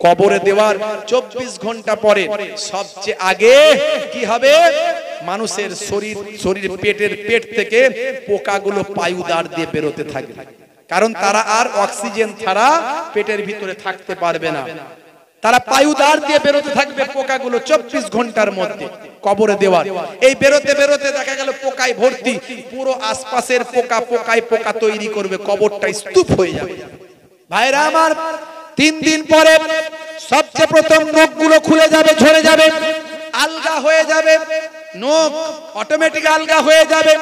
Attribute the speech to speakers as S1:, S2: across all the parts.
S1: কবরে দেওয়ার 24 ঘন্টা পরে সবচেয়ে আগে কি হবে, মানুষের শরীর পেট থেকে পোকাগুলো পায়ুদার দিয়ে বেরোতে থাকবে, কারণ তারা আর অক্সিজেন ছাড়া পেটের ভিতরে থাকতে পারবে না। তারা পায়ুদার দিয়ে বেরোতে থাকবে পোকাগুলো 24 ঘন্টার মধ্যে কবরে দেওয়ার। এই বেরোতে বেরোতে দেখা গেল পোকায় ভর্তি, পুরো আশপাশের পোকায় পোকা তৈরি করবে, কবরটা স্তূপ হয়ে যাবে। ভাইরা আমার, 3 দিন পরে সবচেয়ে প্রথম নখগুলো খুলে যাবে, ঝরে যাবে, আলগা হয়ে যাবে, নখ অটোমেটিক আলগা হয়ে যাবে।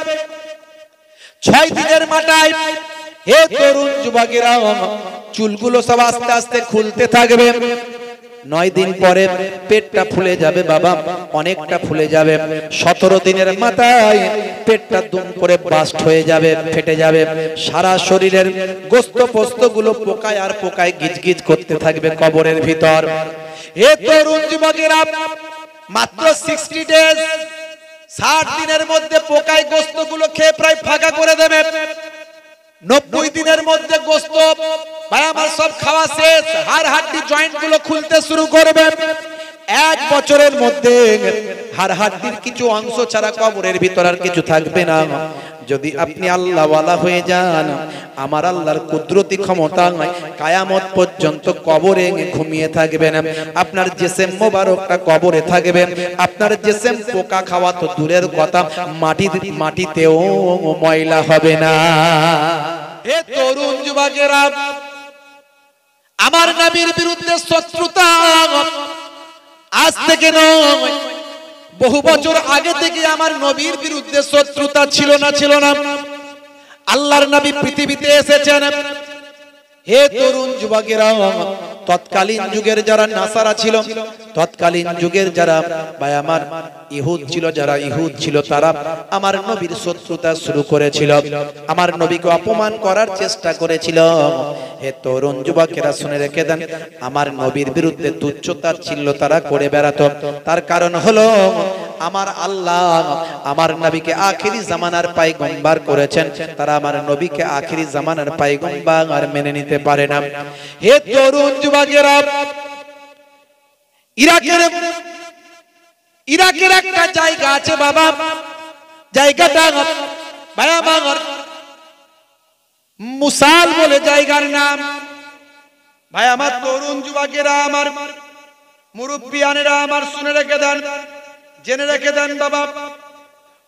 S1: 6 দিনের মাথায় হে তরুণ যুবকেরা, চুলগুলো সব আস্তে আস্তে খুলতে থাকবে। 9 দিন পরে পেটটা ফুলে যাবে বাবা, অনেকটা ফুলে যাবে। 17 দিনের মাথায় পেটটা দুম করে বাস্ট হয়ে যাবে, ফেটে যাবে। সারা শরীরের গোস্ত পোস্ত গুলো পোকায় আর পোকায় গিজগিজ করতে থাকবে কবরের ভিতর। হে তরুণ যুবকেরা, মাত্র 60 ডেজ, 60 দিনের মধ্যে পোকায় গোস্ত গুলো খেয়ে প্রায় ফাঁকা করে দেবে। 90 দিনের মধ্যে গোস্ত ভাই আমার সব খাওয়া শেষ, হাড় হাড্ডি জয়েন্ট গুলো খুলতে শুরু করবে। 1 বছরের মধ্যে হাড় হাড্ডির কিছু অংশ ছাড়া কবরের ভিতর আর কিছু থাকবে না। যদি আপনি আল্লাহ ওয়ালা হয়ে যান, আমার আল্লাহর কুদরতি ক্ষমতা কিয়ামত পর্যন্ত কবরে ঘুমিয়ে থাকবেন। আপনার জিসম মোবারকটা কবরে থাকবে। আপনার জিসম পোকা খাওয়া তো দূরের কথা, মাটিতেও ময়লা হবে না। হে তরুণ যুবকেরা, আমার নবীর বিরুদ্ধে শত্রুতা আজ থেকে নয়, বহু বছর আগে থেকে আমার নবীর বিরুদ্ধে শত্রুতা ছিল না। আল্লাহর নবী পৃথিবীতে এসেছেন। হে তরুণ যুবকেরা, তৎকালীন যুগের যারা নাসারা ছিল, তৎকালীন যুগের যারা ভাই আমার ইহুদ ছিল, তারা আমার নবীর শত্রুতা শুরু করেছিল, আমার নবীকে অপমান করার চেষ্টা করেছিল। হে তরুণ যুবকেরা, শুনে রেখে দেন, আমার নবীর বিরুদ্ধে তুচ্ছতাচ্ছিল্য তারা করে বেড়াতো। তার কারণ হলো আমার আল্লাহ আমার নবীকে আখিরি জামানার পয়গম্বর করেছেন, তারা আমার নবীকে আখিরি জামানার পয়গম্বর মেনে নিতে পারে না। হে তরুণ যুবকেরা, ইরাকের একটা জায়গা আছে বাবা, জায়গাটা ভাই আমার মুসাল বলে জায়গার নাম। ভাই আমার তরুণ যুবকেরা, আমার মুরব্বিয়ানেরা আমার শুনে রেখে দেন, জেনে রেখে দেন বাবা,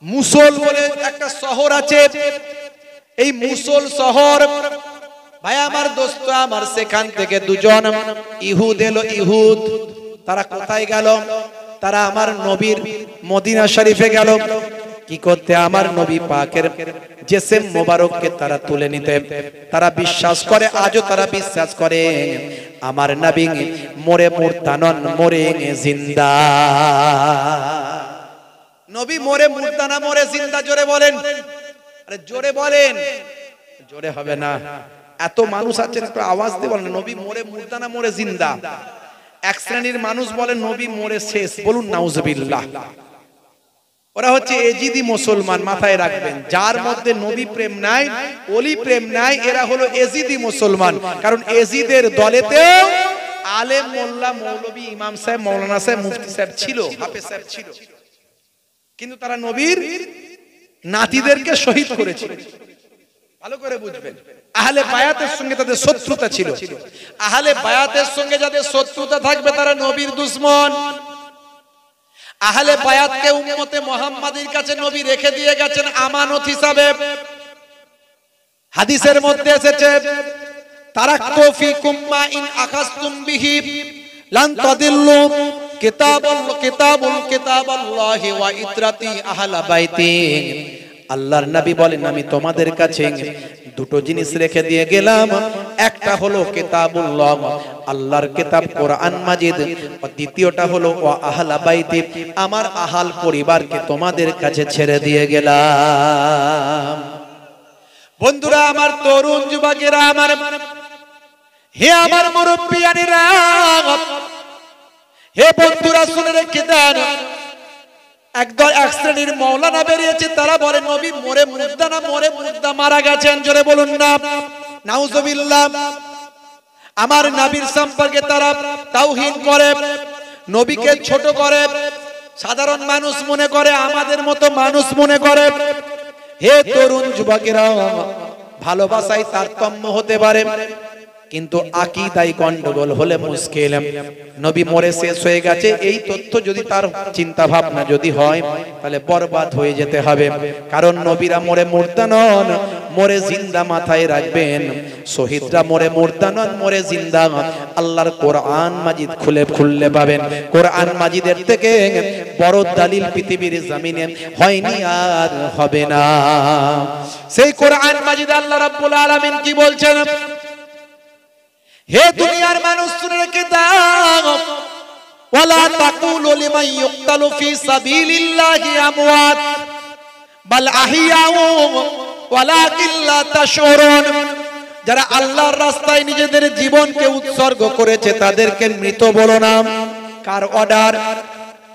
S1: মুসল বলে একটা শহর আছে। এই মুসল শহর ভাই আমার দোস্ত আমার, সেখান থেকে দুজন ইহুদ এলো। ইহুদ তারা কোথায় গেল? তারা আমার নবীর মদিনা শরীফে গেল। কি করতে? আমার নবী পাকের জিসম মোবারককে তারা তুলে নিতে। তারা বিশ্বাস করে, আজও তারা বিশ্বাস করে আমার নবী মরে মুর্দা নন, মরে জিন্দা। নবী মরে মুর্দা না, মরে জিন্দা। জোরে বলেন, আরে জোরে বলেন। জোরে হবে না, এত মানুষ আছেন, একটু আওয়াজ দিয়ে বলেন, নবী মরে মুর্দা না মরে জিন্দা? এক শ্রেণীর মানুষ বলেন নবী মরে শেষ। বলুন নাউজুবিল্লাহ। ওরা হচ্ছে এজিদি মুসলমান, মাথায় রাখবেন। যার মধ্যে নবী প্রেম নাই, ওলি প্রেম নাই, এরা হলো এজিদি মুসলমান। কারণ এজিদের দলেতেও আলেম, মোল্লা, মৌলবী, ইমাম সাহেব, মৌলানা সাহেব, মুফতি সাহেব ছিল, হাফেজ সাহেব ছিল, কিন্তু তারা নবীর নাতিদেরকে শহীদ করেছিল। ভালো করে বুঝবেন, আহলে বায়াতের সঙ্গে তাদের শত্রুতা ছিল। আহলে বায়াতের সঙ্গে যাদের শত্রুতা থাকবে তারা নবীর দুশমন। আহলে বায়াতকে উম্মতে মুহাম্মাদীর কাছে নবী রেখে দিয়ে গেছেন আমানত হিসাবে। হাদিসের মধ্যে এসেছে, তারাকতু ফিকুম মা ইন আখাযতুম বিহি লান তাদিল্লু কিতাবাল্লাহি ওয়া ইতরাতি আহলা বাইতি। আল্লাহর নবী বলেন, আমি তোমাদের কাছে দুটো জিনিস রেখে দিয়ে গেলাম। একটা হলো কিতাবুল্লাহ, আল্লাহর কিতাব কোরআন মাজিদ, আর দ্বিতীয়টা হলো ওয়া আহলা বাইতি, আমার আহাল পরিবারকে তোমাদের কাছে ছেড়ে দিয়ে গেলাম। বন্ধুরা আমার, তরুণ যুবকেরা আমার, হে আমার মুরব্বিয়ানেরা, হে বন্ধুরা শুনে রেখে দেন, এক শ্রেণীর মৌলানা বেরিয়েছে, তারা বলে নবী মরে মুর্দা না মরে মুর্দা মারা গেছেন। জোরে বলুন না নাউজুবিল্লাহ। আমার নবীর সম্পর্কে তারা তাওহীন করে, নবীকে ছোট করে, সাধারণ মানুষ মনে করে, আমাদের মতো মানুষ মনে করে। হে তরুণ যুবকেরা, ভালোবাসায় তারতম্য হতে পারে, কিন্তু আকীদায় গন্ডগোল হলে মুশকিল। নবী মরে শেষ হয়ে গেছে, এই তথ্য যদি তার চিন্তা ভাবনা যদি হয়, তাহলে বরবাদ হয়ে যেতে হবে। কারণ নবীরা মরে মুর্দা নন, মরে জিন্দা। মাথায় রাখবেন, শহীদরা মরে মুর্দা নন, মরে জিন্দা। আল্লাহর কোরআন মাজিদ খুললে পাবেন। কোরআন মাজিদের থেকে বড় দলিল পৃথিবীর জমিনে হয়নি আর হবে না। সেই কোরআন মাজিদ আল্লাহ রাব্বুল আলামিন কি বলছেন? হে দুনিয়ার মানুষ, শুনে রেখে দাও, ওয়ালা তাকুলু লিমান ইউকতালু ফি সাবিলিল্লাহি আমওয়াত বাল আহিয়াউ ওয়ালাকিন লা তাশউরুন। যারা আল্লাহর রাস্তায় নিজেদের জীবনকে উৎসর্গ করেছে তাদেরকে মৃত বলো না। কার অর্ডার?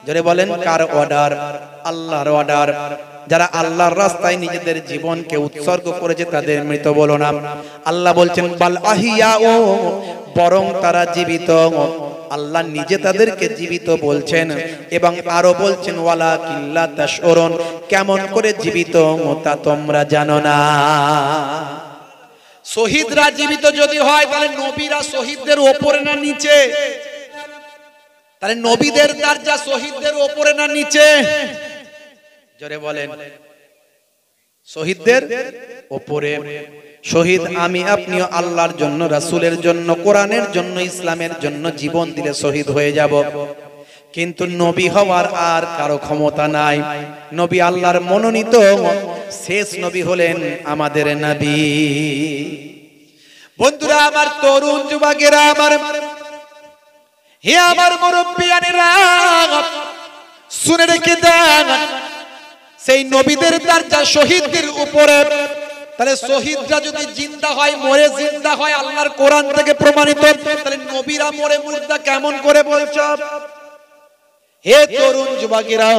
S1: যারা বলেন কার অর্ডার? আল্লাহর অর্ডার। যারা আল্লাহর রাস্তায় নিজেদের জীবনকে উৎসর্গ করেছে তাদের মৃত বলো না। আল্লাহ বলছেন বাল আহিয়াউ, বরং তারা জীবিত। আল্লাহ নিজে তাদেরকে জীবিত বলছেন, এবং আরো বলছেন ওয়ালাকিন লা তাশউরুন, কেমন করে জীবিত তা তোমরা জানো না। শহীদরা জীবিত যদি হয়, তাহলে নবীরা শহীদদের উপরে না নিচে? তাহলে নবীদের দরজা শহীদদের উপরে না নিচে? জোরে বলেন। শহীদদের উপরে। শহীদ আমি আপনিও আল্লাহর জন্য, রাসূলের জন্য, কোরআনের জন্য, ইসলামের জন্য জীবন দিলে শহীদ হয়ে যাব। কিন্তু নবী হওয়ার আর কারো ক্ষমতা নাই। নবী আল্লাহর মনোনীত শেষ নবী হলেন আমাদের নবী। বন্ধুরা আমার, তরুণ যুবকেরা আমার, হে আমার মুরব্বিয়ানেরা, শুনে রেখে দেন, সেই নবীদের দরজা শহীদদের উপরে। তাহলে শহীদরা যদি জিন্দা হয়, মরে জিন্দা হয়, আল্লাহর কোরআন থেকে প্রমাণিত, তাহলে নবীরা মরে মুর্দা কেমন করে বলছ? হে তরুণ যুবকেরা,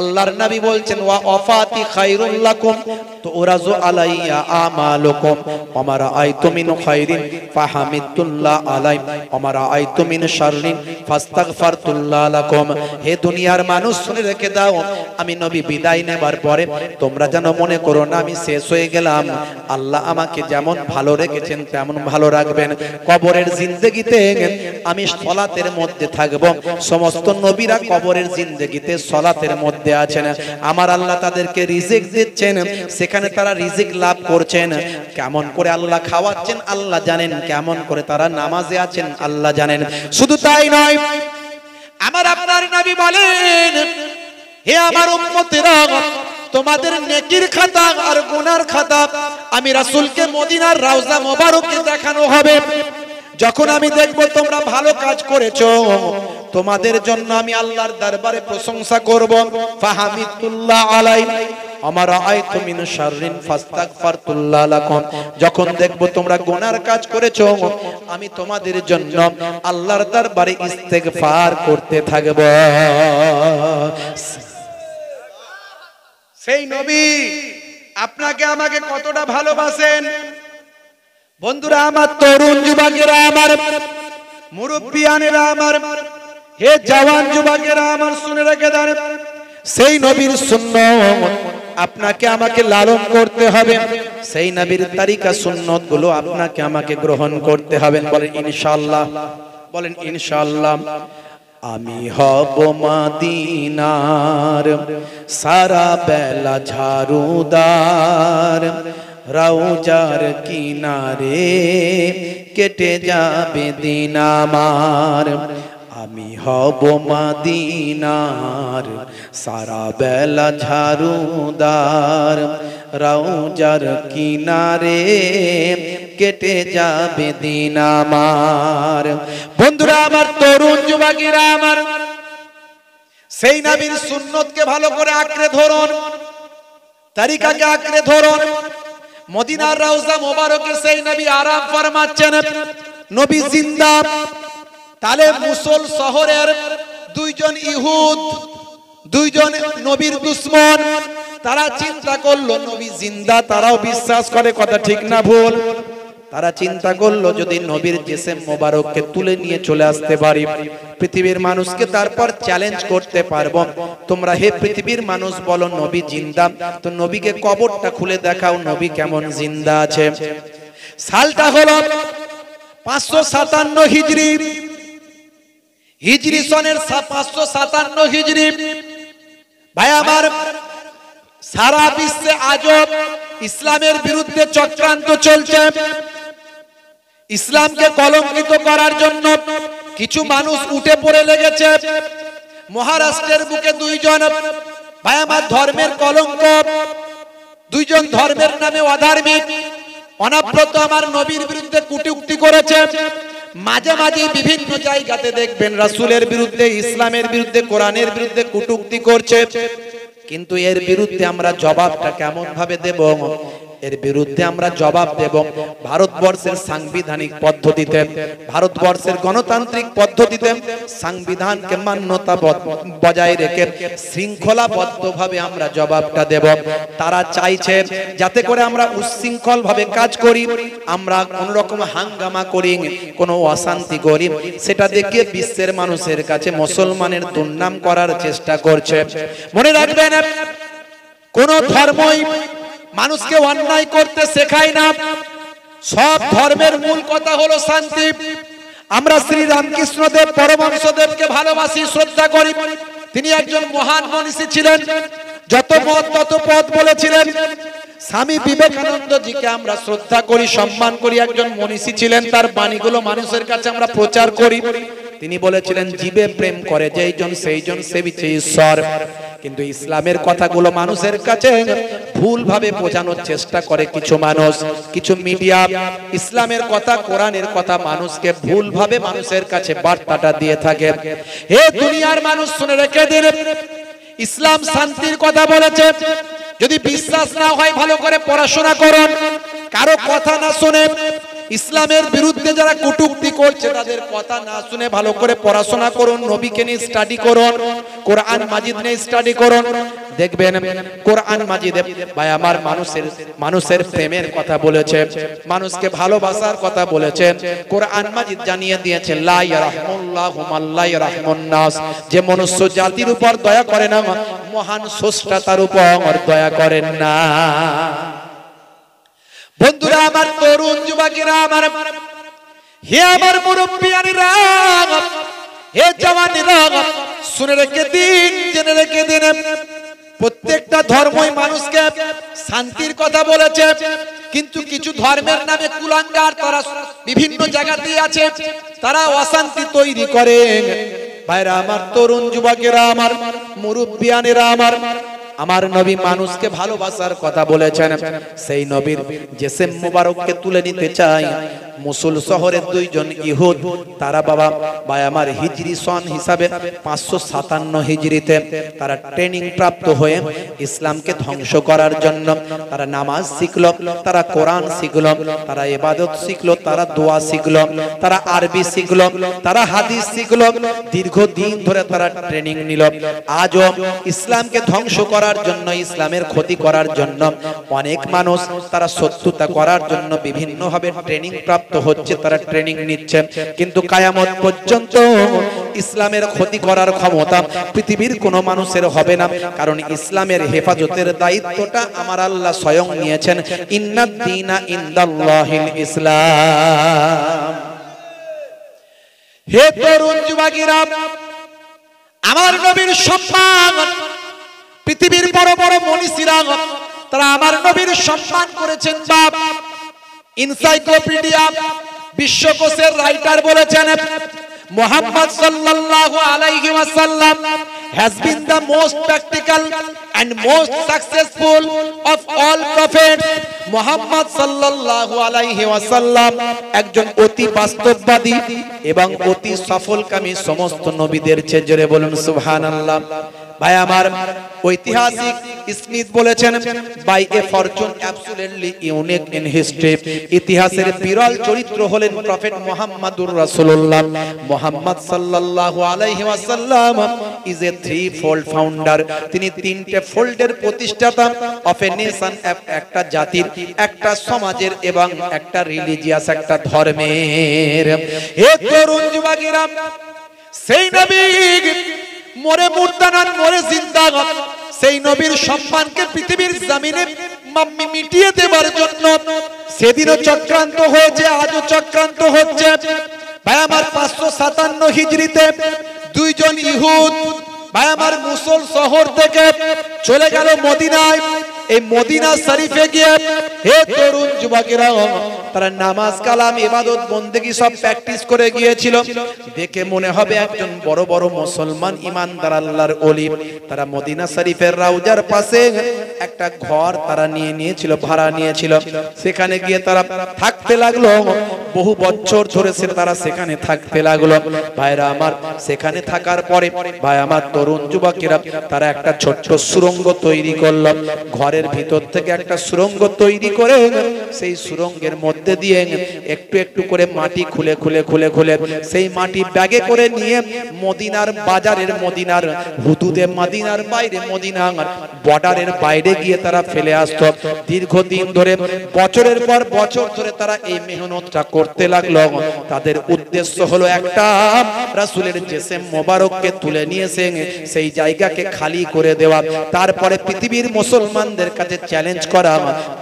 S1: আল্লাহর নবী বলছেন ওয়া ওয়াফাতি খায়রুল লাকুম তুরাজু আলাইয়া আমালুকুম ওয়া রাআইতু মিন খায়রিন ফাহামিদুল্লাহ আলাই ওয়া রাআইতু মিন শাররিন ফাস্তাগফারতুল্লাহ লাকুম। হে দুনিয়ার মানুষ, শুনে রেখে দাও, আমি নবী বিদায় নেবার পরে তোমরা যেন মনে করো না আমি শেষ হয়ে গেলাম। আল্লাহ আমাকে যেমন ভালো রেখেছেন তেমন ভালো রাখবেন। কবরের জিন্দেগিতে আমি সালাতের মধ্যে থাকব। সমস্ত নবীরা কবরের জিন্দেগিতে সালাতের মধ্যে আছেন। আমার আল্লাহ তাদেরকে রিজিক দিচ্ছেন, সেখানে তারা রিজিক লাভ করছেন। কেমন করে আল্লাহ খাওয়াচ্ছেন আল্লাহ জানেন, কেমন করে তারা নামাজে আছেন আল্লাহ জানেন। শুধু তাই নয়, আমার আপনার নবী বলেন, হে আমার উম্মতেরা, তোমাদের নেকির খাতা আর গুনার খাতা আমি রাসূলকে মদিনার রওজা মোবারকে দেখানো হবে। যখন আমি দেখব তোমরা ভালো কাজ করেছো, তোমাদের জন্য আমি আল্লাহর দরবারে প্রশংসা করব। ফাহামিদুল্লাহ আলাই আমার আয়াতু মিন শাররিন ফাস্তাগফারতুল্লাহ লাকুম। যখন দেখব তোমরা গুনার কাজ করেছো, আমি তোমাদের জন্য আল্লাহর দরবারে ইস্তেগফার করতে থাকব। সেই নবী আপনাকে আমাকে কতটা ভালোবাসেন। বন্ধুরা আমার, তরুণ যুবকেরা আমার, মুরব্বিয়ানেরা আমার, হে জওয়ান যুবকেরা আমার, শুনে রেখে দেন, সেই নবীর সুন্নাত আপনাকে আমাকে লালন করতে হবে। সেই নবীর তরিকা সুন্নাত গুলো আপনাকে আমাকে গ্রহণ করতে হবে। বলেন ইনশাআল্লাহ, বলেন ইনশাআল্লাহ। আমি হব মদিনার সারা বেলা ঝাড়ুদার, রওজার কিনারে কেটে যাবে দিন আমার। আমি হব মদিনার সারা বেলা ঝাড়ুদার, রওজার কিনারে কেটে যাবে দিন আমার। বন্ধুরা আমার, তরুণ যুবকেরা আমার, সেই নবীর সুন্নতকে ভালো করে আঁকড়ে ধরুন, তরিকাকে আঁকড়ে ধরুন। মদিনার রওজা মোবারকে সেই নবী আরাম ফরমাচ্ছেন, নবী জিন্দা। তাহলে মুসল শহরের দুইজন ইহুদ, দুইজন নবীর দুশমন, তারা চিন্তা করলো নবী জিন্দা, তারাও বিশ্বাস করে, কথা ঠিক না ভুল? তারা চিন্তা করলো যদি নবীর জিসম মোবারককে তুলে নিয়ে চলে আসতে পারি, পৃথিবীর মানুষকে তারপর চ্যালেঞ্জ করতে পারবো। তোমরা হে পৃথিবীর মানুষ বলো নবী জিন্দা, তো নবীকে কবরটা খুলে দেখাও নবী কেমন জিন্দা আছে। সালটা হলো 557 হিজরি, হিজরি সনের 557 হিজরি। ভাই আমার, সারা বিশ্বে আজব ইসলামের বিরুদ্ধে চক্রান্ত চলছে। ইসলামকে কলঙ্কিত করার জন্য কিছু মানুষ উঠে পড়ে লেগেছে। মহারাষ্ট্রের বুকে দুইজন ভাই আমার ধর্মের কলঙ্ক, দুইজন ধর্মের নামে অধার্মিক অনাব্রত আমার নবীর বিরুদ্ধে কটূক্তি করেছে। মাঝে মাঝে বিভিন্ন জায়গাতে দেখবেন রাসূলের বিরুদ্ধে, ইসলামের বিরুদ্ধে, কোরআনের বিরুদ্ধে কটূক্তি করছে। কিন্তু এর বিরুদ্ধে আমরা জবাবটা কেমন ভাবে দেব? এর বিরুদ্ধে আমরা জবাব দেব ভারতবর্ষের সাংবিধানিক পদ্ধতিতে, ভারতবর্ষের গণতান্ত্রিক পদ্ধতিতে সংবিধানকে মান্যতা বজায় রেখে শৃঙ্খলাবদ্ধভাবে আমরা জবাবটা দেব। তারা চাইছে যাতে করে আমরা উচ্ছৃঙ্খল ভাবে কাজ করি, আমরা কোন রকম হাঙ্গামা করি, কোনো অশান্তি করি, সেটা দেখে বিশ্বের মানুষের কাছে মুসলমানের দুর্নাম করার চেষ্টা করছে। মনে রাখবেন, কোন ধর্মই মানুষকে অন্যায় করতে শেখায় না। সব ধর্মের মূল কথা হলো শান্তি। আমরা শ্রী রামকৃষ্ণদেব পরমহংসদেবকে ভালোবাসি, শ্রদ্ধা করি। তিনি একজন মহান মনীষী ছিলেন, যত মত তত পথ বলেছিলেন। স্বামী বিবেকানন্দজিকে আমরা শ্রদ্ধা করি, সম্মান করি, একজন মনীষী ছিলেন। তার বাণীগুলো মানুষের কাছে আমরা প্রচার করি। তিনি বলেছিলেন জীবে প্রেম করে যেইজন সেইজন সেবিছে ঈশ্বর। কিন্তু ইসলামের কথাগুলো মানুষের কাছে ভুলভাবে বোঝানোর চেষ্টা করে কিছু মানুষ, কিছু মিডিয়া। ইসলামের কথা, কোরআনের কথা মানুষকে ভুলভাবে মানুষের কাছে বার্তাটা দিয়ে থাকে। হে দুনিয়ার মানুষ, শুনে রেখে দিন, ইসলাম শান্তির কথা বলেছে। যদি বিশ্বাস না হয় ভালো করে পড়াশোনা করুন, কারো কথা না শুনে ইসলামের বিরুদ্ধে যারা কটূক্তি করছে তাদের কথা না শুনে ভালো করে পড়াশোনা করুন, নবীকে নিয়ে স্টাডি করুন, কোরআন মাজিদ নিয়ে স্টাডি করুন। দেখবেন কোরআন মাজিদে ভাই আমার মানুষের প্রেমের কথা বলেছে, মানুষকে ভালোবাসার কথা বলেছে। কোরআন মাজিদ জানিয়ে দিয়েছে লা ইয়ারহামুল্লাহু মান লা ইয়ারহামুন নাস, যে মনুষ্য জাতির উপর দয়া করে না মহান স্রষ্টা তার উপর দয়া করেন না। বন্ধুরা আমার, তরুণ যুবকেরা আমার, হে আমার মুরব্বিয়ানিরা, হে জওয়ানেরা, শুনে রেখে দিন, জেনে রেখে দিন, প্রত্যেকটা ধর্মই মানুষকে শান্তির কথা বলেছে। কিন্তু কিছু ধর্মের নামে কুলাঙ্গার তারা বিভিন্ন জায়গাতে আছে, তারা অশান্তি তৈরি করে। ভাইরা আমার, তরুণ যুবকেরা আমার, মুরব্বিয়ানেরা আমার নবী মানুষকে ভালোবাসার কথা বলেছেন। সেই নবীর জিসম মুবারককে তুলে নিতে চাই। মুসুল শহরের দুইজন ইহুদ, তারা বাবা ভাই আমার হিজরি সন হিসাবে 557 হিজরিতে তারা ট্রেনিং প্রাপ্ত হয়ে ইসলামকে ধ্বংস করার জন্য তারা নামাজ শিখলো, তারা কোরআন শিখলো, তারা ইবাদত শিখলো, তারা দোয়া শিখলো, তারা আরবি শিখলো, তারা হাদিস শিখলো। দীর্ঘদিন ধরে তারা ট্রেনিং নিল। আজও ইসলামকে ধ্বংস করার জন্য, ইসলামের ক্ষতি করার জন্য অনেক মানুষ তারা শত্রুতা করার জন্য বিভিন্ন ভাবে ট্রেনিং প্রাপ্ত হচ্ছে, তারা ট্রেনিং নিচ্ছে। কিন্তু কিয়ামত পর্যন্ত ইসলামের ক্ষতি করার ক্ষমতা পৃথিবীর কোনো মানুষের হবে না, কারণ ইসলামের হেফাজতের দায়িত্বটা আমার আল্লাহ স্বয়ং নিয়েছেন। ইন্নাদ দীনা ইনদাল্লাহিল ইসলাম। হে তরুণ যুবকেরা, আমার নবীর সম্মান পৃথিবীর বড় বড় মনীষীরা তারা আমার নবীর সম্মান করেছেন। বাপ এনসাইক্লোপিডিয়া বিশ্বকোষের রাইটার বলেছেন মুহাম্মদ সাল্লাল্লাহু আলাইহি ওয়াসাল্লাম has been the most practical and most successful of all prophets. Muhammad সাল্লাল্লাহু আলাইহি ওয়াসাল্লাম একজন অতি বাস্তববাদী এবং অতি সফলকামী সমস্ত নবীদের চেয়ে। জোরে বলুন সুবহানাল্লাহ। ভাই আমার ঐতিহাসিক স্মিথ বলেছেন, by a fortune absolutely unique in history, ইতিহাসের বিরল চরিত্র হলেন প্রফেট মুহাম্মাদুর রাসূলুল্লাহ। মুহাম্মদ সাল্লাল্লাহু আলাইহি ওয়াসাল্লাম is A three fold founder, তিনি তিনটে ফোল্ডের প্রতিষ্ঠাতা অফ এ নেশন, একটা জাতির, একটা সমাজের এবং একটা রিলিজিয়াস, একটা ধর্মের। হে তরুণ যুবকেরা, সেই নবী মোরে মুর্দানান মোরে জিন্দা, সেই নবীর সম্মানকে পৃথিবীর জমিনে মিটিয়ে দেবার জন্য সেদিনও চক্রান্ত হয়েছে, আজও চক্রান্ত হচ্ছে। ভাই আমার 557 হিজরিতে দুইজন ইহুদ ভাই আমার মুসল শহর থেকে চলে গেল মদিনায়। এই মদিনা শরীফে গিয়ে হে তরুণ যুবকেরা, তারা নামাজ কালাম ইবাদত বন্দেগী সব প্র্যাকটিস করে গিয়েছিল। দেখে মনে হবে একজন বড় বড় মুসলমান ইমানদার আল্লাহর ওলি। তারা মদিনা শরীফের রাউজার পাশে একটা ঘর তারা নিয়েছিল, ভাড়া নিয়েছিল। সেখানে গিয়ে তারা থাকতে লাগলো। বহু বছর ধরে তারা সেখানে থাকতে লাগলো। ভাইরা আমার, সেখানে থাকার পরে ভাই আমার তরুণ যুবকেরা, তারা একটা ছোট্ট সুড়ঙ্গ তৈরি করলো। ঘরের ভিতর থেকে একটা সুড়ঙ্গ তৈরি করে সেই সুড়ঙ্গের মধ্যে দিয়ে একটু একটু করে মাটি খুলে খুলে খুলে খুলে সেই মাটি ব্যাগে করে নিয়ে মদিনার বাজারের, মদিনার হুদুদে, মদিনার বাইরে, মদিনার বর্ডারের বাইরে গিয়ে তারা ফেলে আসতো। দীর্ঘদিন ধরে, বছরের পর বছর ধরে তারা এই মেহনতটা করতে লাগলো। তাদের উদ্দেশ্য হলো একটা, রাসূলের জিসম মোবারককে তুলে নিয়েছে সেই জায়গাকে খালি করে দেওয়া, তারপরে পৃথিবীর মুসলমানদের কাছে চ্যালেঞ্জ করা,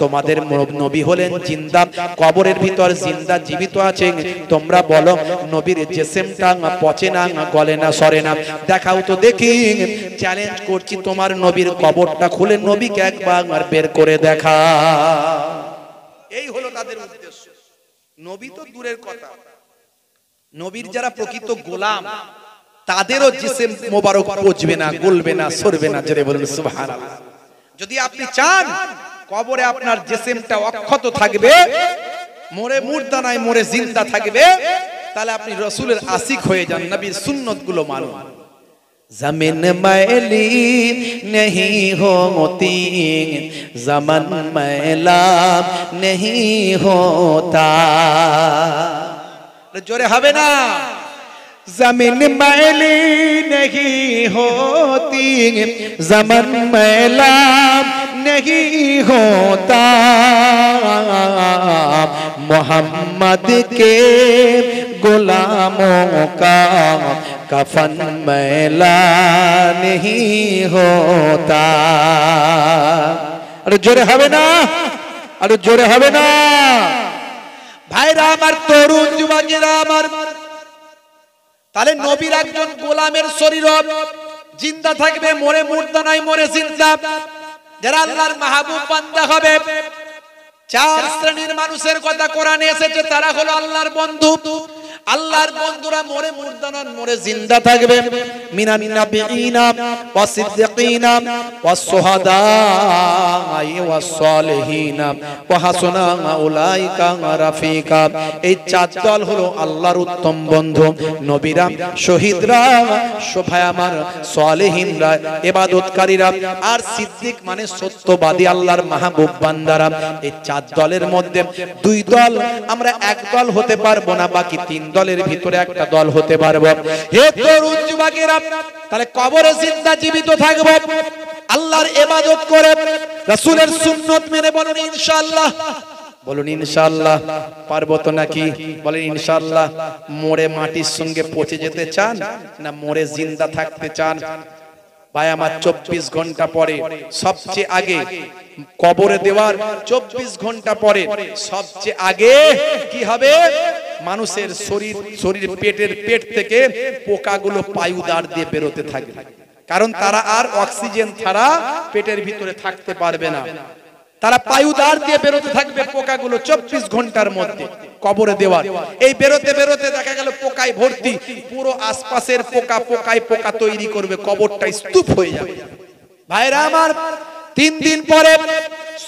S1: তোমাদের নবী হলেন জিন্দা, কবরের ভিতর জিন্দা জীবিত আছেন, তোমরা বলো নবীর জিসমটা পচে না, গলে না, সরে না, দেখাও তো দেখি। চ্যালেঞ্জ করছি, তোমার নবীর কবরটা খুলে নবীকে একবার বের করে দেখা। এই হলো তাদের উদ্দেশ্য। নবী তো দূরের কথা, নবীর যারা প্রকৃত গোলাম তাদেরও জিসম মোবারক পচবে না, গলবে না, সরবে না। জোরে বলুন সুবহানাল্লাহ। যদি আপনি চান কবরে আপনার জিসমটা অক্ষত থাকবে, মোরে মুর্দা নাই, মোরে জিন্দা থাকবে, তাহলে আপনি রাসূলের আশিক হয়ে যান, নবীর সুন্নতগুলো মানুন। জমিন मैली नहीं होती, ज़मन मैला नहीं होता। जोरे হবে না। जमीन मैली नहीं होती, ज़मन मैला नहीं होता, मोहम्मद के गुलामों का कफन मैला नहीं होता। अरे जोरे হবে না, अरे जोरे হবে না। ভাইরা আমার, তরুণ যুবকেরা আমার, তাহলে নবীর একজন গোলামের শরীর জিন্দা থাকবে, মরে মুর্দা নাই, মরে জিন্দা। যারা আল্লাহর মাহবুব বান্দা হবে, চার শ্রেণীর মানুষের কথা কোরআনে এসেছে, তারা হলো আল্লাহর বন্ধু। আল্লাহর বন্ধুরা মরে মুর্দা নন, মরে জিন্দা থাকবে। মিনান নাবিয়িনা ওয়াস সিদ্দিকিনা ওয়াস শুহাদা ওয়াস সালিহিনা ওয়া হাসুনা উলাইকা রাফিকা। এই চার দল হলো আল্লাহর উত্তম বন্ধু। নবীরা, শহীদরা, ভাই আমার সালেহিনরা, ইবাদতকারীরা, আর সিদ্দিক মানে সত্যবাদী আল্লাহর মাহবুব বান্দারা। এই চার দলের মধ্যে দুই দল আমরা এক দল হতে পারবো না, বাকি তিন দলের ভিতরে একটা দল হতে পারবো। হে তরুণ যুবকেরা, তাহলে কবরে জিন্দা জীবিত থাকবো, আল্লাহর ইবাদত করে, রাসূলের সুন্নাত মেনে। বলুন ইনশাআল্লাহ, বলুন ইনশাআল্লাহ। পারবো তো নাকি? বলেন ইনশাআল্লাহ। মরে মাটির সঙ্গে পচে যেতে চান না মরে জিন্দা থাকতে চান? ভাই আমার, 24 ঘন্টা পরে সবচেয়ে আগে কবরে দেওয়ার 24 ঘন্টা পরে সবচেয়ে আগে কি হবে? মানুষের শরীর পেটের পেট থেকে পোকাগুলো পায়ুদার দিয়ে বেরোতে থাকবে, কারণ তারা আর অক্সিজেন ছাড়া পেটের ভিতরে থাকতে পারবে না। তারা পায়ুদার দিয়ে বেরোতে থাকবে পোকাগুলো 24 ঘন্টার মধ্যে কবরে দেওয়ার। এই বেরোতে বেরোতে দেখা গেল পোকায় ভর্তি, পুরো আশপাশের পোকা পোকায় পোকা তৈরি করবে, কবরটা স্তূপ হয়ে যাবে। ভাইরা আমার, 3 দিন পরে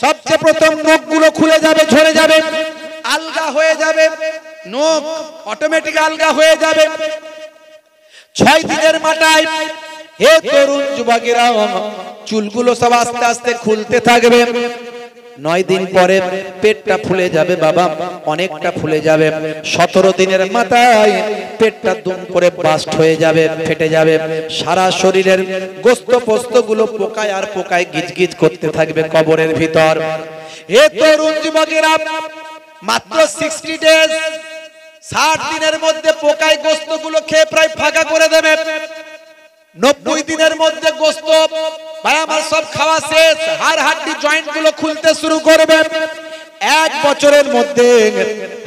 S1: সবচেয়ে প্রথম নখগুলো খুলে যাবে, ঝরে যাবে, আলগা হয়ে যাবে, নখ অটোমেটিক আলগা হয়ে যাবে। 6 দিনের মাথায় হে তরুণ যুবকেরা, চুলগুলো সব আস্তে আস্তে খুলতে থাকবে। 9 দিন পরে পেটটা ফুলে যাবে বাবা, অনেকটা ফুলে যাবে। 17 দিনের মাথায় পেটটা দুম করে বাস্ট হয়ে যাবে, ফেটে যাবে। সারা শরীরের গোস্ত পোস্তগুলো পোকায় আর পোকায় গিজগিজ করতে থাকবে কবরের ভিতর। হে তরুণ যুবকেরা, মাত্র 60 ডেজ, 60 দিনের মধ্যে পোকায় গোস্তগুলো খেয়ে প্রায় ফাঁকা করে দেবে। 90 দিনের মধ্যে গোস্ত ভাই আমার সব খাওয়া শেষ, হাড় হাড্ডি জয়েন্ট গুলো খুলতে শুরু করবে। 1 বছরের মধ্যে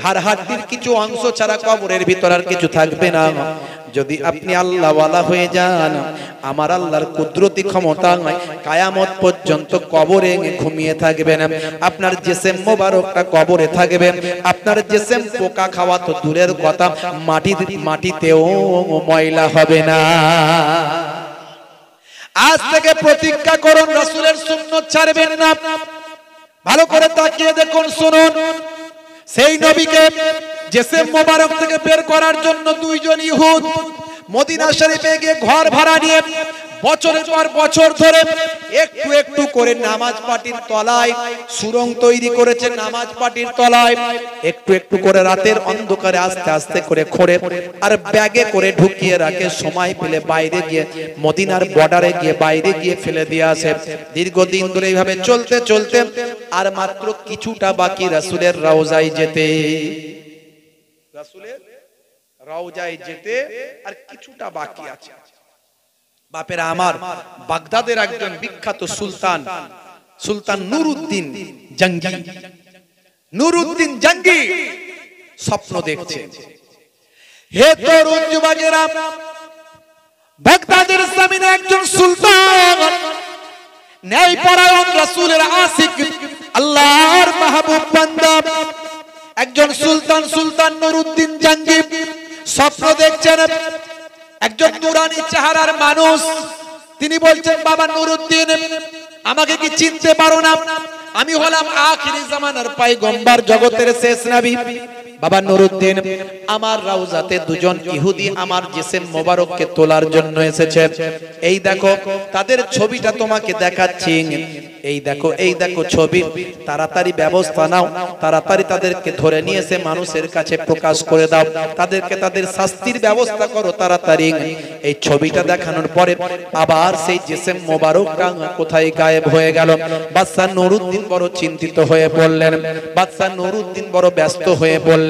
S1: হাড় হাড্ডির কিছু অংশ ছাড়া কবরের ভিতর আর কিছু থাকবে না। যদি আপনি আল্লাহ ওয়ালা হয়ে যান, আমার আল্লাহর কুদরতি ক্ষমতা কিয়ামত পর্যন্ত কবরে ঘুমিয়ে থাকবেন। আপনার জিসম মোবারকটা কবরে থাকবে। আপনার জিসম পোকা খাওয়া তো দূরের কথা, মাটিতেও ময়লা হবে না। আজ থেকে প্রতিজ্ঞা করুন, রাসূলের সুন্নাত ছাড়বেন না। ভালো করে তাকিয়ে দেখুন, শুনুন। সেই নবীকে জিসম মোবারক থেকে বের করার জন্য 2 জন ইহুদ মদিনা শরীফে গিয়ে ঘর ভাড়া নিয়ে বছরের পর বছর ধরে একটু একটু করে নামাজ পাটির তলায় সুরঙ্গ তৈরি করেছে। নামাজ পাটির তলায় একটু একটু করে রাতের অন্ধকারে আস্তে আস্তে করে খোঁড়ে আর ব্যাগে করে ঢুকিয়ে রাখে। সময় পেলে বাইরে গিয়ে মদিনার বর্ডারে গিয়ে বাইরে গিয়ে ফেলে দিয়ে আসে। দীর্ঘদিন ধরে এইভাবে চলতে চলতে আর মাত্র কিছুটা বাকি রাসূলের রওজায় যেতে। রাসূলের রওজায় যেতে আর কিছুটা বাকি আছে। বাপেরা আমার, বাগদাদের একজন বিখ্যাত সুলতান নুরউদ্দিন জঙ্গি স্বপ্ন দেখছে। হে তরুণ যুবকেরা, বাগদাদের জমিনে একজন সুলতান, ন্যায়পরায়ণ, রাসূলের আশিক, আল্লাহর মাহবুব বান্দা একজন সুলতান নুরউদ্দিন জঙ্গি স্বপ্ন দেখছেন। একজন নুরানি চেহারার মানুষ, তিনি বলছেন, বাবা নুরউদ্দিন, আমাকে কি চিনতে পারো না? আমি হলাম আখিরি জামানার পয়গম্বর, জগতের শেষ নবী। বাবা নুরউদ্দিন, আমার রওজাতে 2 জন ইহুদি আমার জিসম মোবারককে তোলার জন্য এসেছে। এই দেখো তাদের ছবিটা তোমাকে দেখাচ্ছি। এই দেখো ছবি। তাড়াতাড়ি ব্যবস্থা নাও, তাড়াতাড়ি তাদেরকে ধরে নিয়ে এসে মানুষের কাছে প্রকাশ করে দাও, তাদেরকে তাদের শাস্তির ব্যবস্থা করো তাড়াতাড়ি। এই ছবিটা দেখানোর পরে আবার সেই জিসম মোবারকটা কোথায় গায়েব হয়ে গেল। বাদশা নুরউদ্দিন বড় চিন্তিত হয়ে পড়লেন, বাদশা নুরউদ্দিন বড় ব্যস্ত হয়ে পড়লেন।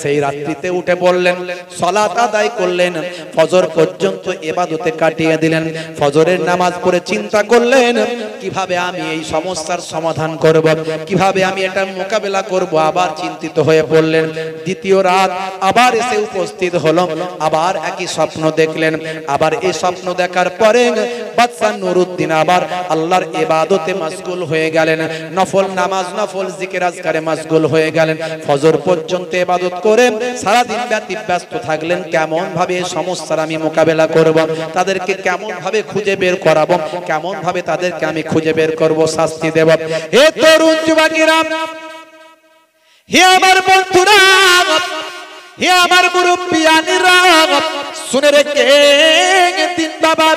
S1: সেই রাত্রিতে উঠে পড়লেন, সালাত আদায় করলেন, ফজর পর্যন্ত ইবাদতে কাটিয়ে দিলেন। ফজরের নামাজ পড়ে চিন্তা করলেন, কিভাবে আমি এই সমস্যার সমাধান করব, কিভাবে আমি এটা মোকাবেলা করব। আবার চিন্তিত হয়ে পড়লেন। দ্বিতীয় রাত আবার এসে উপস্থিত হলো, আবার একই স্বপ্ন দেখলেন। আবার এই স্বপ্ন দেখার পরে বাদশা নুরউদ্দিন আবার আল্লাহর ইবাদতে মশগুল হয়ে গেলেন, নফল নামাজ, নফল জিকির আজকারে মশগুল হয়ে গেলেন। ফজর পর্যন্ত ইবাদত করে সারা দিন ব্যস্ত থাকলেন। কেমন ভাবে এই সমস্যার আমি মোকাবেলা করব, তাদেরকে কেমন ভাবে খুঁজে বের করাবো, কেমন ভাবে তাদেরকে আমি খুঁজে বের করব, শাস্তি দেব। হে তরুণ যুবকেরা, হে আমার বন্ধুরা, হে আমার মুরব্বিয়ানেরা, শুনে রেখে বাবা,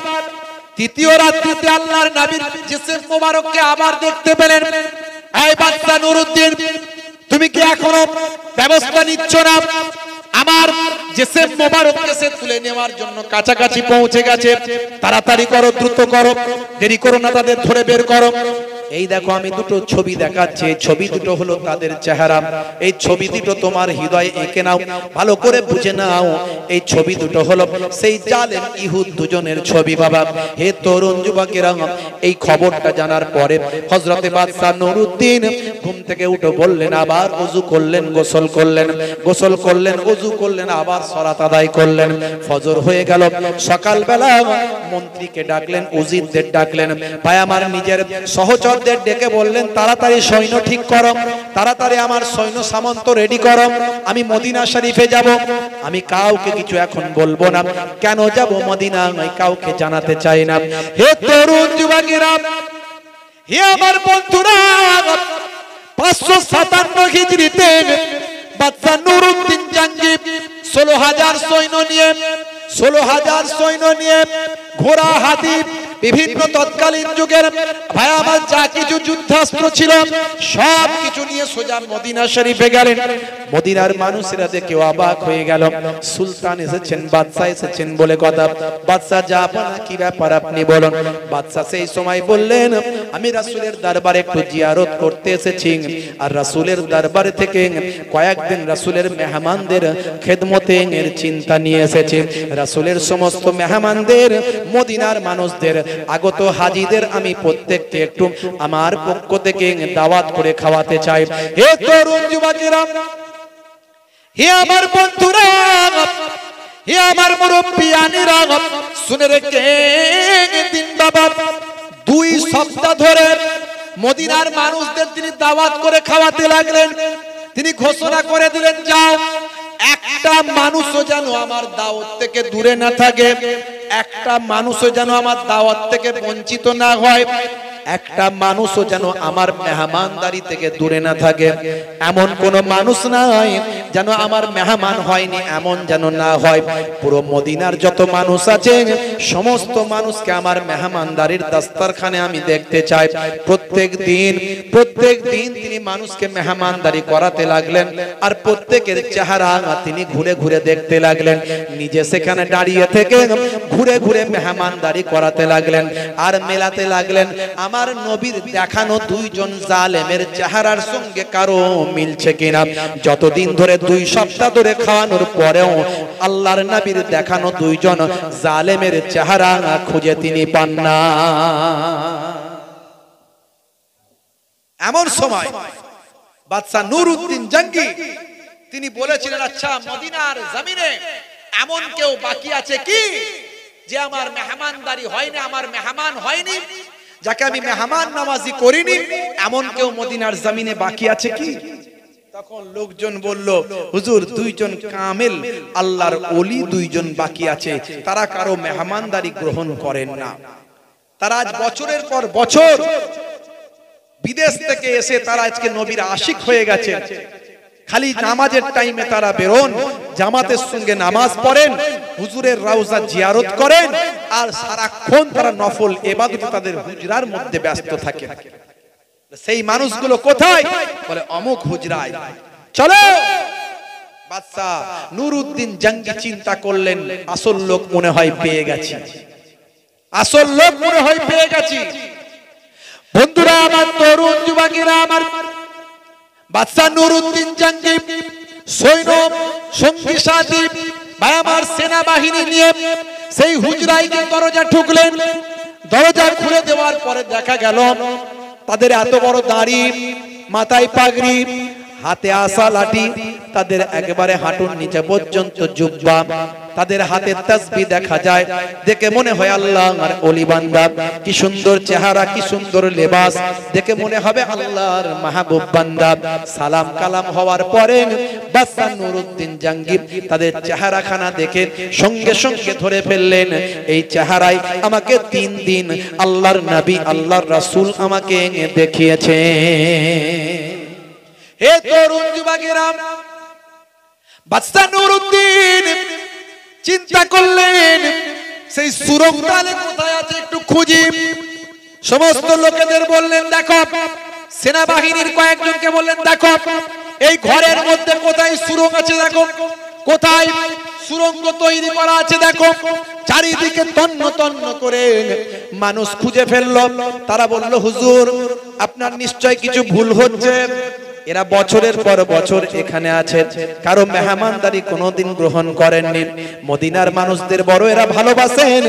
S1: তৃতীয় রাত্রিতে আল্লাহর নবীর জিসম মোবারককে আবার দেখতে পেলেন। এই বাদশা নুরউদ্দিন, তুমি কি এখনো ব্যবস্থা নিচ্ছ না? আমার জিসম মোবারককে সে তুলে নেওয়ার জন্য কাছাকাছি পৌঁছে গেছে। তাড়াতাড়ি করো, দ্রুত করো, দেরি করো না, তাদের ধরে বের করো। এই দেখো আমি 2টো ছবি দেখাচ্ছি। এই ছবি 2টো হলো তাদের চেহারা। এই ছবি 2টো তোমার হৃদয়ে এঁকে নাও, ভালো করে বুঝে নাও। এই ছবি 2টো হলো সেই জালেম ইহুদ 2 জনের ছবি। বাবা, হে তরুণ যুবকেরা, এই খবরটা জানার পরে হযরতে বাদশা নুরউদ্দিন ঘুম থেকে উঠে বললেন, আবার ওযু করলেন, গোসল করলেন, ওযু করলেন, আবার সালাত আদায় করলেন। ফজর হয়ে গেল। সকালবেলা মন্ত্রীকে ডাকলেন, উজিরদের ডাকলেন। ভাই আমার নিজের সহচর ডেকে বললেন, তাড়াতাড়ি সৈন্য ঠিক করো, তাড়াতাড়ি আমার সৈন্য সামন্ত রেডি করো, আমি মদিনা শরীফে যাব। আমি কাউকে কিছু এখন বলবো না। কেন যাব মদিনা আমি কাউকে জানাতে চাই না। হে তরুণ যুবকেরা, হে আমার বন্ধুরা, 557 হিজরিতে বাদশা নুরউদ্দিন জঙ্গি 16,000 সৈন্য নিয়ে 16,000 সৈন্য নিয়ে ঘোড়া হাতি বিভিন্ন তৎকালীন যুগের ভাই আমার যা কিছু যুদ্ধাস্ত্র ছিল সব কিছু নিয়ে সোজা মদিনা শরীফে গেলেন। মদিনার মানুষেরা দেখে অবাক হয়ে গেল। সুলতান এসেছেন, বাদশা এসেছেন বলে কথা। বাদশা যা আপনার কি ব্যাপার আপনি বলুন। বাদশা সেই সময় বললেন, আমি রাসূলের দরবারে একটু জিয়ারত করতে এসেছি, আর রাসূলের দরবারে থেকে কয়েকদিন রাসূলের মেহমানদের খেদমতে এর চিন্তা নিয়ে এসেছি। রাসূলের সমস্ত মেহমানদের, মদিনার মানুষদের, আগত হাজীদের আমি প্রত্যেককে একটু আমার পক্ষ থেকে দাওয়াত করে খাওয়াতে চাই। হে তরুণ যুবকেরা, হে আমার বন্ধুরা, হে আমার মুরব্বিয়ানেরা, শুনে রেখে দিন বাবা। 2 সপ্তাহ ধরে মদিনার মানুষদের তিনি দাওয়াত করে খাওয়াতে লাগলেন। তিনি ঘোষণা করে দিলেন, যাও একটা মানুষও যেন আমার দাওয়াত থেকে দূরে না থাকে, একটা মানুষও যেন আমার দাওয়াত থেকে বঞ্চিত না হয়, একটা মানুষও যেন আমার মেহমানদারি থেকে দূরে না থাকে। এমন কোন মানুষ নাই যেন আমার মেহমান হয়নি, এমন যেন না হয়। পুরো মদিনার যত মানুষ আছে সমস্ত মানুষকে আমার মেহমানদারির দস্তরখানে আমি দেখতে চাই। প্রত্যেক দিন তিনি মানুষকে মেহমানদারি করাতে লাগলেন, আর প্রত্যেকের চেহারা তিনি ঘুরে ঘুরে দেখতে লাগলেন। নিজে সেখানে দাঁড়িয়ে থেকে ঘুরে ঘুরে মেহমানদারি করাতে লাগলেন আর মেলাতে লাগলেন। আমার নবীর দেখানো 2 জন জালেমের চেহারার সঙ্গে কারো মিলছে কিনা। যতদিন ধরে 2 সপ্তাহ ধরে খাওয়ানোর পরেও আল্লাহর নবীর দেখানো 2 জন জালেমের চেহারা খুঁজে তিনি পান না। এমন সময় বাদশা নুরউদ্দিন জঙ্গি তিনি বলেছিলেন, আচ্ছা মদিনার জমিনে এমন কেউ বাকি আছে কি যে আমার মেহমানদারি হয়নি, আমার মেহমান হয়নি, যাকে আমি মেহমান নামাজি করিনি, এমন কেউ মদিনার জমিনে বাকি আছে কি? তখন লোকজন বলল, হুজুর 2 জন কামেল আল্লাহর ওলি 2 জন বাকি আছে, তারা কারো মেহমানদারি গ্রহণ করেন না। তারা আজ বছরের পর বছর বিদেশ থেকে এসে তারা আজকে নবীর আশিক হয়ে গেছে। খালি নামাজের টাইমে তারা বেরোন, জামাতের সঙ্গে নামাজ পড়েন, হুজুরের রওজা জিয়ারত করেন, আর সারাক্ষণ তারা নফল ইবাদতে তাদের হুজরার মধ্যে ব্যস্ত থাকে। সেই মানুষগুলো কোথায়? বলে অমুক হুজরায়। চলো। বাদশা নুরউদ্দিন জঙ্গি চিন্তা করলেন, আসল লোক মনে হয় পেয়ে গেছি, আসল লোক মনে হয় পেয়ে গেছি। বন্ধুরা আমার, তরুণ যুবকেরা আমার, বাদশা নুরউদ্দিন জঙ্গি সৈন্য সঙ্গী সাথী ভাই আমার সেনাবাহিনী নিয়ে সেই হুজরায় গিয়ে দরজা ঠুকলেন। দরজা খুলে দেওয়ার পরে দেখা গেল তাদের এত বড় দাড়ি, মাথায় পাগড়ি, হাতে আসা লাঠি, তাদের একেবারে হাঁটুর নিচে পর্যন্ত জুব্বা, তাদের হাতে তাসবিহ দেখা যায়। দেখে মনে হয় আল্লাহর ওলি বান্দা। কি সুন্দর চেহারা, কি সুন্দর লেবাস, দেখে মনে হবে আল্লাহর মাহবুব বান্দা। সালাম কালাম হওয়ার পরে বাদশা নুরউদ্দিন জঙ্গি তাদের চেহারাখানা দেখে সঙ্গে সঙ্গে ধরে ফেললেন, এই চেহারায় আমাকে 3 দিন আল্লাহর নবী, আল্লাহর রাসূল আমাকে দেখিয়েছে। হে তরুণ যুবকেরা, বাদশা নুরউদ্দিন চিন্তা করলেন সেই সুরঙ্গটালে কোথায় আছে একটু খুঁজি। সমস্ত লোকেদের বললেন, দেখো, সেনাবাহিনীর কয়েকজনকে বললেন, দেখো এই ঘরের মধ্যে কোথায় সুরঙ্গ আছে, দেখো কোথায় সুরঙ্গ তৈরি করা আছে, দেখো। চারিদিকে তন্ন তন্ন করে মানুষ খুঁজে ফেললো। তারা বলল, হুজুর আপনার নিশ্চয় কিছু ভুল হচ্ছে। এরা বছরের পর বছর এখানে আছে, কারো মেহমানদারি কোনোদিন গ্রহণ করেননি। মদিনার মানুষদের বড় এরা ভালোবাসেন,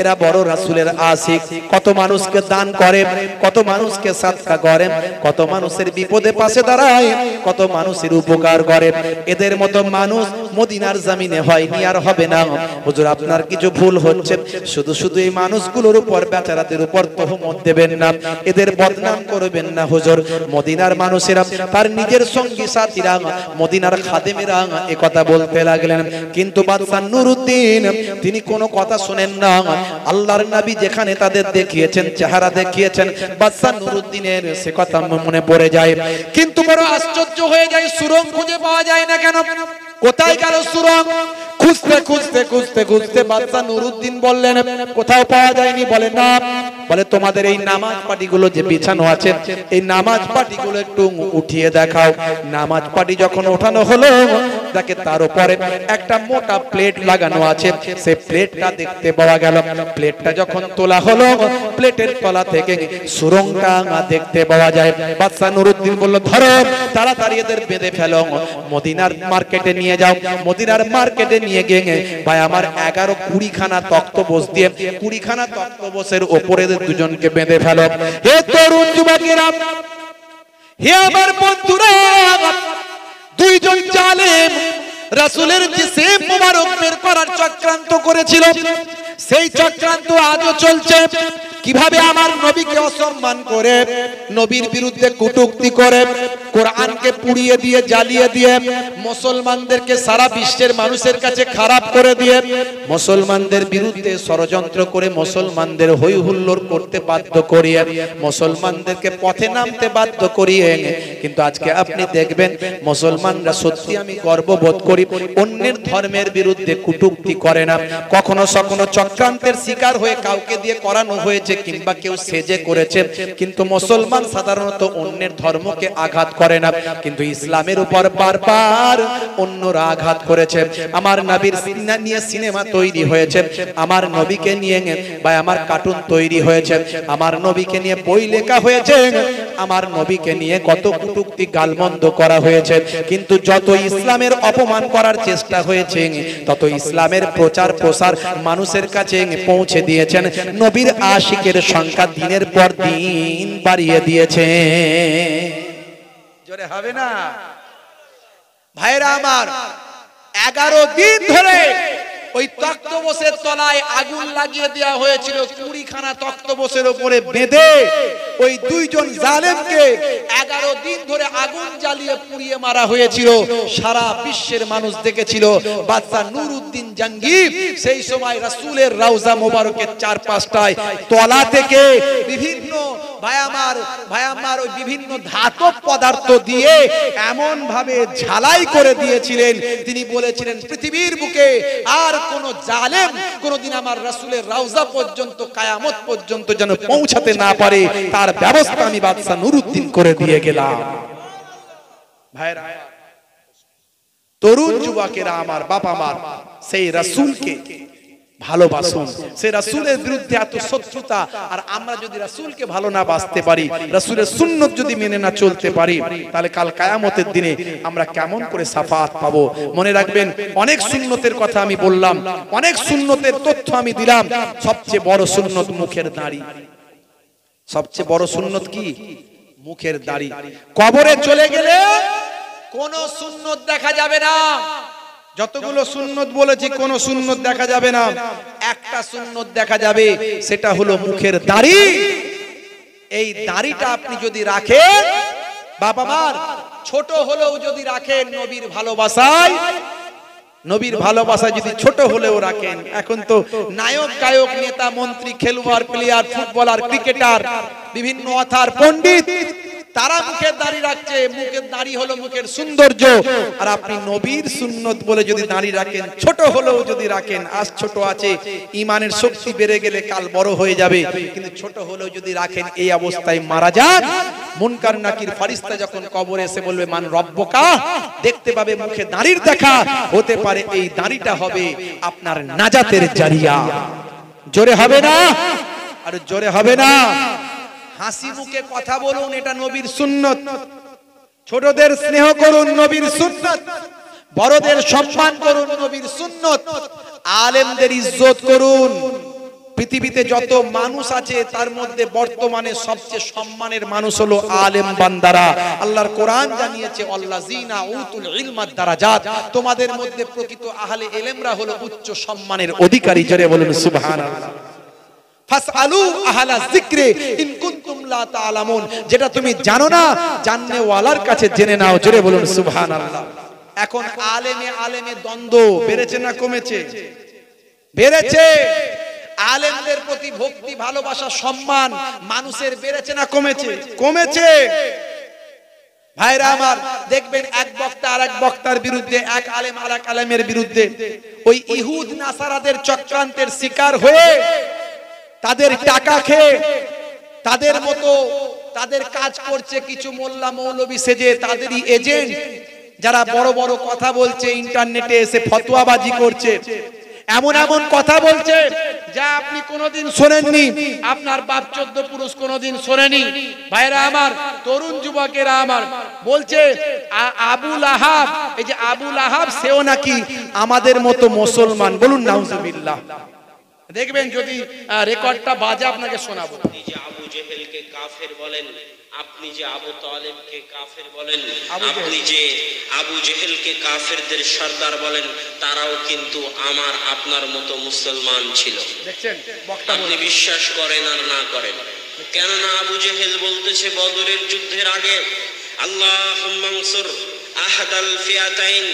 S1: এরা বড় রাসূলের আশিক। কত মানুষকে দান করে, কত মানুষকে সাদকা করে, কত মানুষের বিপদে পাশে দাঁড়ায়, কত মানুষের উপকার করে। এদের মতো মানুষ মদিনার জমিনে হয়নি, আর হবে না। হুজুর আপনার কিছু ভুল হচ্ছে। শুধু শুধু এই মানুষগুলোর উপর, বেচারাদের উপর তহমত দেবেন না, এদের বদনাম করবেন না হুজুর। মদিনার মানুষেরা, তার নিজের সঙ্গী সাথীরা, মদিনার খাদেমেরা এই কথা বলতে লাগলেন। কিন্তু বাদশা নুরউদ্দিন তিনি কোনো কথা শুনেন না। আল্লাহর নবী যেখানে তাদের দেখিয়েছেন, চেহারা দেখিয়েছেন, বাদশা নুরউদ্দিনের সে কথা মনে পড়ে যায়। কিন্তু বড় আশ্চর্য হয়ে যায়, সুরঙ্গ খুঁজে পাওয়া যায় না কেন? কোথায় গেল সুরঙ্গ? খুঁজতে খুঁজতে খুঁজতে খুঁজতে বাদশা নুরুদ্দিন বললেন কোথাও পাওয়া যায়নি। বলে না, বলে তোমাদের এই নামাজ পাটিগুলো যে বিছানো আছে এই নামাজ পাটিগুলো একটু উঠিয়ে দেখাও। নামাজ পাটি যখন ওঠানো হলো দেখে তার উপরে একটা মোটা প্লেট লাগানো আছে, সেই প্লেটটা দেখতে পাওয়া গেল। প্লেটটা যখন তোলা হলো প্লেটের তলা থেকে সুরংটা দেখতে পাওয়া যায়। বাদশা নুরুদ্দিন বলল ধরো, তাড়াতাড়ি এদের বেঁধে ফেলো, মদিনার মার্কেটে নিয়ে যাও। মদিনার মার্কেটে নিয়ে গিয়ে ভাই আমার 11-20 খানা তক্তপোষ দিয়ে 20 খানা তক্তপোষের উপরে দুজনকে বেঁধে ফেলো। হে তরুণ যুবকেরা, হে আমার বন্ধুরা, দুইজন জালেম রাসূলের জিসিম মোবারক বের করার চক্রান্ত করেছিল, সেই চক্রান্ত আজও চলছে। কিভাবে আমার নবীকে অসম্মান করে, নবীর বিরুদ্ধে কটূক্তি করে, কোরআনকে পুড়িয়ে দিয়ে জ্বালিয়ে দিয়ে মুসলমানদেরকে সারা বিশ্বের মানুষের কাছে খারাপ করে দিয়ে মুসলমানদের বিরুদ্ধে ষড়যন্ত্র করে মুসলমানদের হই হুল্লোড় করতে বাধ্য করিয়ে মুসলমানদেরকে পথে নামতে বাধ্য করিয়ে। কিন্তু আজকে আপনি দেখবেন মুসলমানরা, সত্যি আমি গর্ববোধ করি, অন্যের ধর্মের বিরুদ্ধে কটূক্তি করে না। কখনো কখনো চক্রান্তের শিকার হয়ে কাউকে দিয়ে করানো হয়েছে কিংবা কেউ সেজে করেছে, কিন্তু মুসলমান সাধারণত অন্যের ধর্মকে আঘাত করে না, কিন্তু ইসলামের উপর বারবার অন্যরা আঘাত করেছে। আমার নবীর নিয়ে সিনেমা তৈরি হয়েছে, আমার নবীকে নিয়ে বা আমার কার্টুন তৈরি হয়েছে, আমার নবীকে নিয়ে বই লেখা হয়েছে, আমার নবীকে নিয়ে কত কটূক্তি গালমন্দ করা হয়েছে, কিন্তু যত ইসলামের অপমান করার চেষ্টা হয়েছে তত ইসলামের প্রচার প্রসার মানুষের কাছে পৌঁছে দিয়েছেন। নবীর আশিকের সংখ্যা দিনের পর দিন বাড়িয়ে দিয়েছে। জোরে হবে না ভাইরা আমার? 11 দিন ধরে ওই তক্তপোষের তলায় আগুন লাগিয়ে দেওয়া হয়েছিল, 20 খানা তক্তপোষের উপরে বেঁধে ওই দুইজন জালেমকে 11 দিন ধরে আগুন জ্বালিয়ে পুড়িয়ে মারা হয়েছিল। সারা বিশ্বের মানুষ দেখেছিল। বাদশা নুরুদ্দিন জাঙ্গির সেই সময় রাসূলের রওজা মোবারকের 4-5টায় তলা থেকে বিভিন্ন ভাই আমার ওই বিভিন্ন ধাতব পদার্থ দিয়ে এমন ভাবে ঝালাই করে দিয়েছিলেন, তিনি বলেছিলেন পৃথিবীর বুকে আর কোন জালেম কোনদিন আমার রাসূলের রওজা পর্যন্ত কিয়ামত পর্যন্ত যেন পৌঁছাতে না পারে, তার ব্যবস্থা আমি বাদশা নুরুদ্দিন করে দিয়ে গেলাম। ভাইরা, তরুণ যুবকেরা আমার, বাবা মার, সেই রাসূলকে ভালোবাসুন। সেই রাসূলের বিরুদ্ধে এত শত্রুতা, আর আমরা যদি রাসূলকে ভালো না বাসতে পারি, রাসূলের সুন্নাত যদি মেনে না চলতে পারি, তাহলে কাল কিয়ামতের দিনে আমরা কেমন করে শাফাআত পাবো? মনে রাখবেন, অনেক সুন্নতের কথা আমি বললাম, অনেক সুন্নতের তথ্য আমি দিলাম। সবচেয়ে বড় সুন্নত মুখের দাড়ি। সবচেয়ে বড় সুন্নত কি? মুখের দাড়ি। কবরে চলে গেলে কোন সুন্নত দেখা যাবে না। যতগুলো সুন্নত বলেছি কোন সুন্নত দেখা যাবে না, একটা সুন্নত দেখা যাবে, সেটা হলো মুখের দাড়ি। এই দাড়িটা আপনি যদি রাখেন, বাবা মার, ছোট হলেও যদি রাখেন নবীর ভালোবাসায়, নবীর ভালোবাসা যদি ছোট হলেও রাখেন। এখন তো নায়ক গায়ক নেতা মন্ত্রী খেলোয়াড় প্লেয়ার ফুটবলার ক্রিকেটার বিভিন্ন অথার পণ্ডিত তারা মুখের দাড়ি রাখছে। মুখের দাড়ি হলো মুখের সৌন্দর্য, আর আপনি নবীর সুন্নত বলে যদি দাড়ি রাখেন, ছোট হলেও যদি রাখেন, আজ ছোট আছে, ঈমানের শক্তি বেড়ে গেলে কাল বড় হয়ে যাবে, কিন্তু ছোট হলেও যদি রাখেন এই অবস্থায় মারা যান, মুনকার নাকির ফেরেশতা যখন কবরে এসে বলবে মান রব্বুকা, দেখতে পাবে মুখে দাড়ির দেখা, হতে পারে এই দাড়িটা হবে আপনার নাজাতের জারিয়া। জোরে হবে না? আর জোরে হবে না? হাসি মুখে কথা বলুন, এটা নবীর সুন্নত। ছোটদের স্নেহ করুন, নবীর সুন্নত। বড়দের সম্মান করুন, নবীর সুন্নত। আলেমদের ইজ্জত করুন। পৃথিবীতে যত মানুষ আছে তার মধ্যে বর্তমানে সবচেয়ে সম্মানের মানুষ হলো আলেম বান্দারা। আল্লাহর কোরআন জানিয়েছে আল্লাযিনা উতুল ইলমা দারাজাত, তোমাদের মধ্যে প্রকৃত আহলে ইলমরা হলো উচ্চ সম্মানের অধিকারী। জোরে বলুন সুবহানাল্লাহ। ফাসআলু আহলা যিকরি ইন কুনতুম লা তা'লামুন, যেটা তুমি জানো না জাননে ওয়ালার কাছে জেনে নাও। জোরে বলুন সুবহানাল্লাহ। এখন আলেমে দ্বন্দ্ব বেড়েছে না কমেছে? বেড়েছে। আলেমদের প্রতি ভক্তি, ভালোবাসা, সম্মান মানুষের বেড়েছে না কমেছে? কমেছে। ভাইরা আমার, দেখবেন এক বক্তা আর এক বক্তার বিরুদ্ধে, এক আলেম আর এক আলেমের বিরুদ্ধে ওই ইহুদ নাসারাদের চক্রান্তের শিকার হয়ে তাদের টাকা খেয়ে তাদের মতো তাদের কাজ করছে কিছু মোল্লা মৌলবী সেজে, তাদেরই এজেন্ট যারা বড় বড় কথা বলছে, ইন্টারনেটে এসে ফতোয়াবাজি করছে, এমন এমন কথা বলছে যা আপনি কোনোদিন শোনেননি, আপনার বাপ 14 পুরুষ কোনোদিন শোনেনি। ভাইরা আমার, তরুণ যুবকেরা আমার বলছে আবু লাহাব, এই যে আবু লাহাব সেও নাকি আমাদের মতো মুসলমান। বলুন নাউজুবিল্লাহ। দেখবেন যদি রেকর্ডটা বাজে আপনাকে শোনাবো।
S2: যে আবু জেহেলকে কাফের বলেন, আপনি যে আবু তালেবকে কাফের বলেন, আপনি যে আবু জেহেলকে কাফেরদের সর্দার বলেন, তারাও কিন্তু আমার আপনার মতো মুসলমান ছিল।
S1: দেখছেন
S2: আপনি বিশ্বাস করেন আর না করেন, কেননা আবু জেহেল বলতেছে বদরের যুদ্ধের আগে, আল্লাহুম্মা আনসুর আহাদাল ফিয়াতাইন,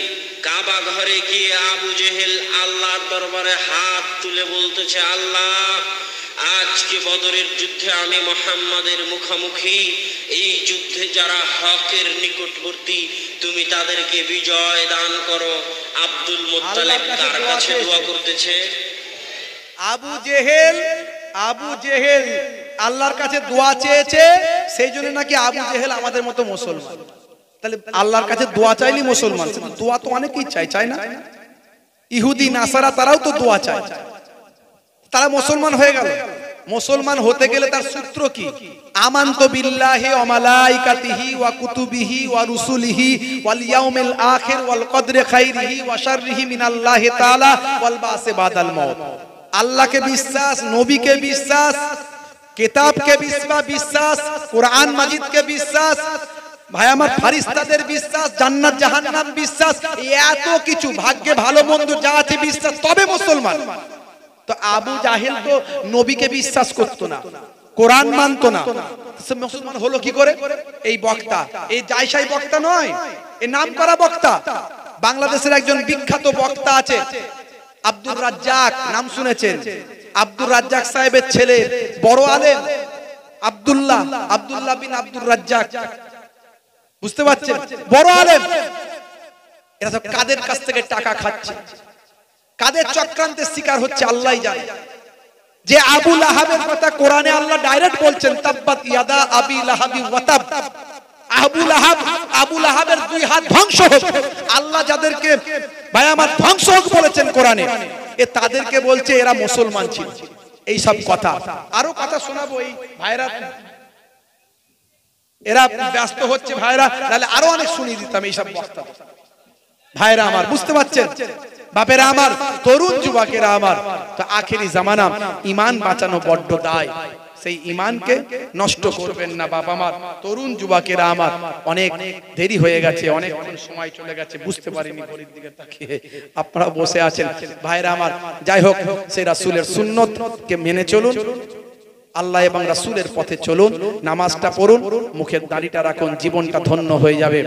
S2: কাবা ঘরে গিয়ে আবু জেহেল আল্লাহর দরবারে হাত তুলে বলতেছে, আল্লাহ আজকে বদরের যুদ্ধে আমি মুহাম্মাদের মুখোমুখি, এই যুদ্ধে যারা হকের নিকটবর্তী তুমি তাদেরকে বিজয় দান করো। আব্দুল মুত্তালিব তার কাছে দোয়া করতেছে।
S1: আবু জেহেল আল্লাহর কাছে দোয়া চেয়েছে, সেই জন্য নাকি আবু জেহেল আমাদের মতো মুসলমান। তাহলে আল্লাহর কাছে দোয়া চাইলি মুসলমান, দোয়া তো অনেকেই চায় না? ইহুদি নাসারা তারাও তো দোয়া চায়, তারা মুসলমান হয়ে গেল। মুসলমান হতে গেলে তার সূত্র কি? আমানতু বিল্লাহি ওয়া মালাইকাতিহি ওয়া কুতুবিহি ওয়া রুসুলিহি ওয়াল ইয়াউমিল আখির ওয়াল কদরি খাইরিহি ওয়া শাররিহি মিনাল্লাহি তাআলা ওয়াল বাসি বাদাল মাউত। আল্লাহকে বিশ্বাস, নবীকে বিশ্বাস, কিতাবকে বিশ্বাস, কোরআন মাজিদকে বিশ্বাস, ভাই আমার ফেরেশতাদের বিশ্বাস, জান্নাত জাহান্নাম বিশ্বাস, এত কিছু ভাগ্যে ভালো মন্দ যা আছে বিশ্বাস, তবে মুসলমান। তো আবু জাহেল তো নবীকে বিশ্বাস করতো না, কোরআন মানতো না, সে মুসলমান হলো কি করে? এই বক্তা, এই জায়সাই বক্তা নয়, এই নামকরা বক্তা। বাংলাদেশের একজন বিখ্যাত বক্তা আছে আব্দুর রাজ্জাক, নাম শুনেছেন? আব্দুর রাজ্জাক সাহেবের ছেলে বড় আলেম আব্দুল্লাহ বিন আব্দুর রাজ্জাক, বুঝতে পারছেন? বড় আলেম। এরা সব কাদের কাছ থেকে টাকা খাচ্ছে, কাদের চক্রান্তের শিকার হচ্ছে আল্লাহই জানে। যে আবু লাহাবের কথা কোরআনে আল্লাহ ডাইরেক্ট বলছেন, তাব্বাত ইয়াদা আবি লাহাবি ওয়া তাব। আবু লাহাবের দুই হাত ধ্বংস হোক। আল্লাহ যাদেরকে ভাই আমার ধ্বংস হোক বলেছেন কোরআনে, এ তাদেরকে বলছে এরা মুসলমান ছিল। এই সব কথা, আরো কথা শোনাবো। এই ভাইরা এরা ব্যস্ত হচ্ছে ভাইরা, তাহলে আরো অনেক শুনিয়ে দিতাম এই সব বক্তা। ভাইরা আমার, বুঝতে পারছেন? বাপেরা আমার, তরুণ যুবকেরা আমার, তো আখেরি জামানা ঈমান বাঁচানো বড্ড দায়। সেই ঈমানকে নষ্ট করবেন না বাবা আমার, তরুণ যুবকেরা আমার। অনেক দেরি হয়ে গেছে, অনেক সময় চলে গেছে, বুঝতে পারিনি ঘড়ির দিকে তাকিয়ে আপনারা বসে আছেন। ভাইরা আমার, যাই হোক, সেই রাসূলের সুন্নতকে মেনে চলুন, আল্লাহ এবং রাসূলের পথে চলুন, নামাজটা পড়ুন, মুখের দাড়িটা রাখুন, জীবনটা ধন্য হয়ে যাবে।